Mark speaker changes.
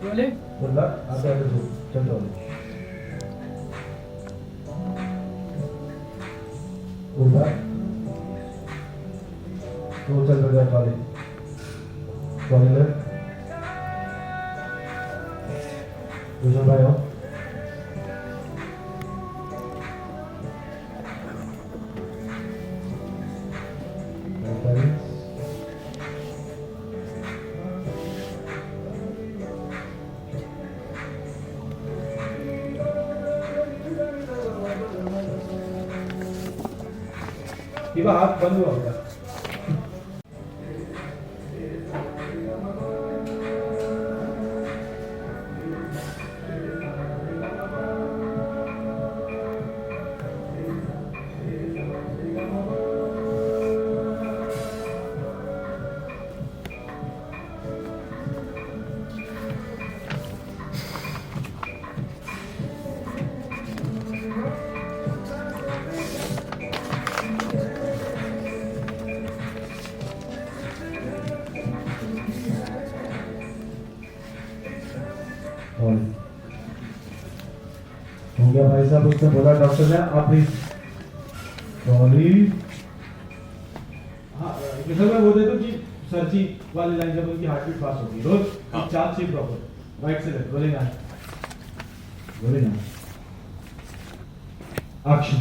Speaker 1: rolling
Speaker 2: बोला आते आते तो चल रहा हूँ बोला तो चल रहा है कॉलेज कॉलेज दूसरा भाई हो इबा हाथ बंद हुआ होगा हो गया भाई साहब उसने बोला डॉक्टर ने आप भी सॉरी हाँ सर मैं बोल देता हूँ कि सर्जी वाली लाइन जब उनकी हार्ट बीट फास्ट होगी रोज चार्ज से प्रॉपर राइट से लेफ्ट रोलिंग एक्शन